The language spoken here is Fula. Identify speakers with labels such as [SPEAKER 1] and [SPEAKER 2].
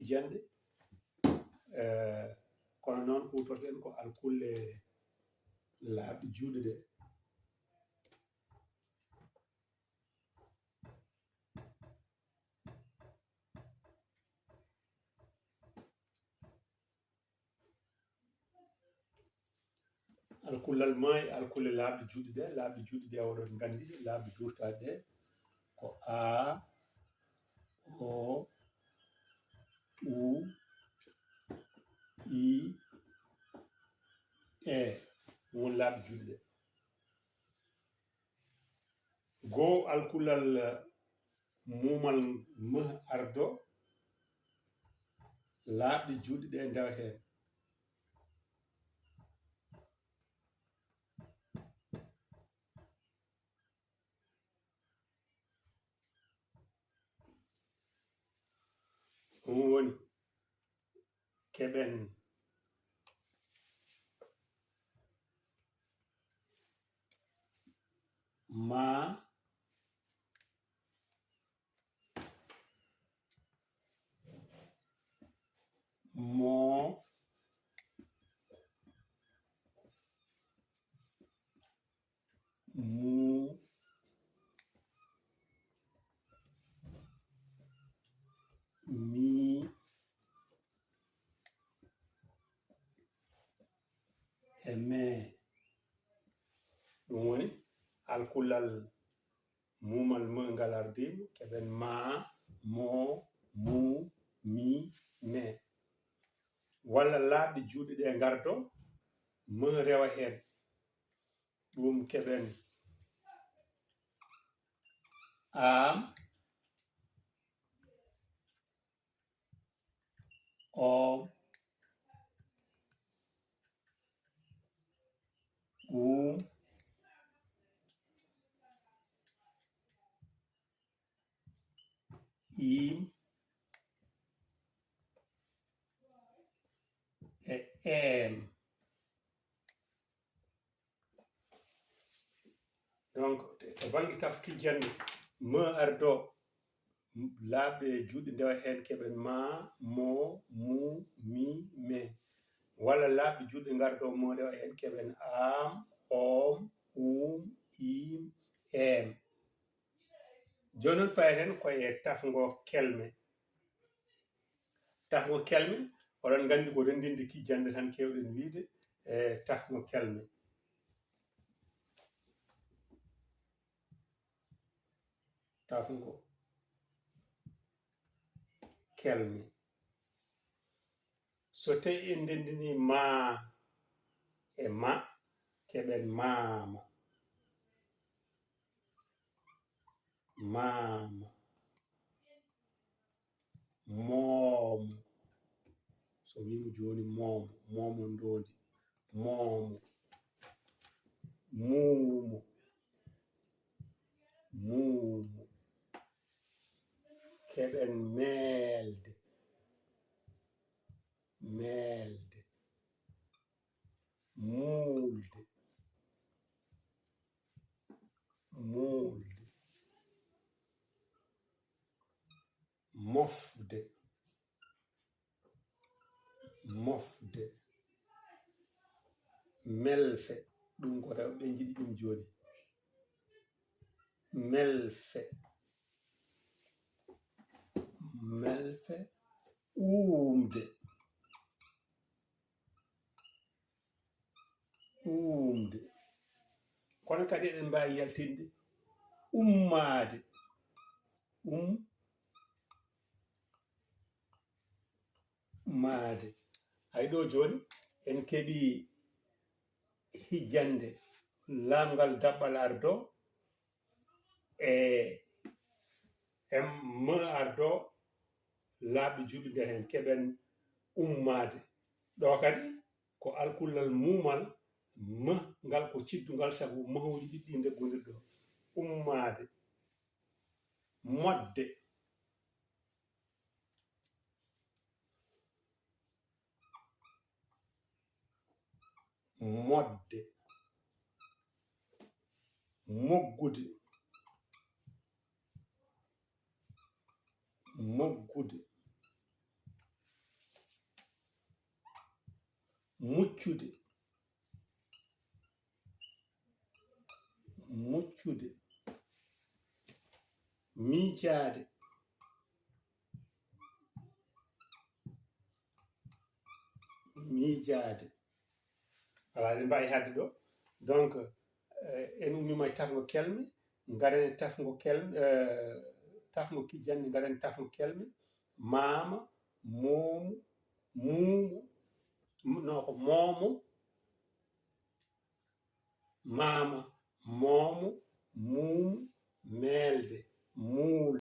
[SPEAKER 1] kijande kono noon kutorɗen ko alkulle laaɓɗe juuɗe ɗe alkullal ma e alkulle laaɓɗe juuɗe ɗe oɗon gandi laaɓɗe durtaɗe ɗe ko a o u i e won laaɓɗe juuɗe ɗe goo alkullal mumal m ardo laaɓɗe juuɗe ɗe ndewa heen ɗum woni keɓen ma mo mu mi e me ɗum woni alkullal mumal mo ngal ardima keɓen ma mo mu mi me walla laaɓɗe juuɗe ɗe gardo mo rewa heen ɗum keɓen am om im e em donc to bangi taf kijande me ardo laaɓɗe juuɗe ndewa heen keɓen ma mo mu mi me walla laaɓɗe juuɗe gardo mo rewa heen keɓen am om im em joni noon payeten koye tafgo kelme oɗon gandi ko rendinde kijande tan kewɗen wiide e tafgo kelme so tawi en ndendini ma e ma keɓen mama moomo so wimi joni moomo ndondi moomo muumo keɓen meelde muulde mofde melfe ɗum ko taw ɓe jiɗi ɗum joni melfe uumde kono kadi eɗen mbawi yaltinde ummade hay ɗo joni en keeɓi hijjande lamgal daɓɓal ardo e me ardo laaɓɗe juuɗe nde hen keɓen ummade ɗo kadi ko alkullal mumal ma ngal ko ciddugal saabu mahoji ɗiɗɗi deggodirɗo ummade modde moggude muccude muccude miijaade miijaade voilà eɗen mbawi hadde ɗo donc en ummima e tafgo kelme garen e tafgo kelme tafgo kijjanɗe garen tafgo kelme maama moomu muumu non ko moomo maama moomo muumu meelde muule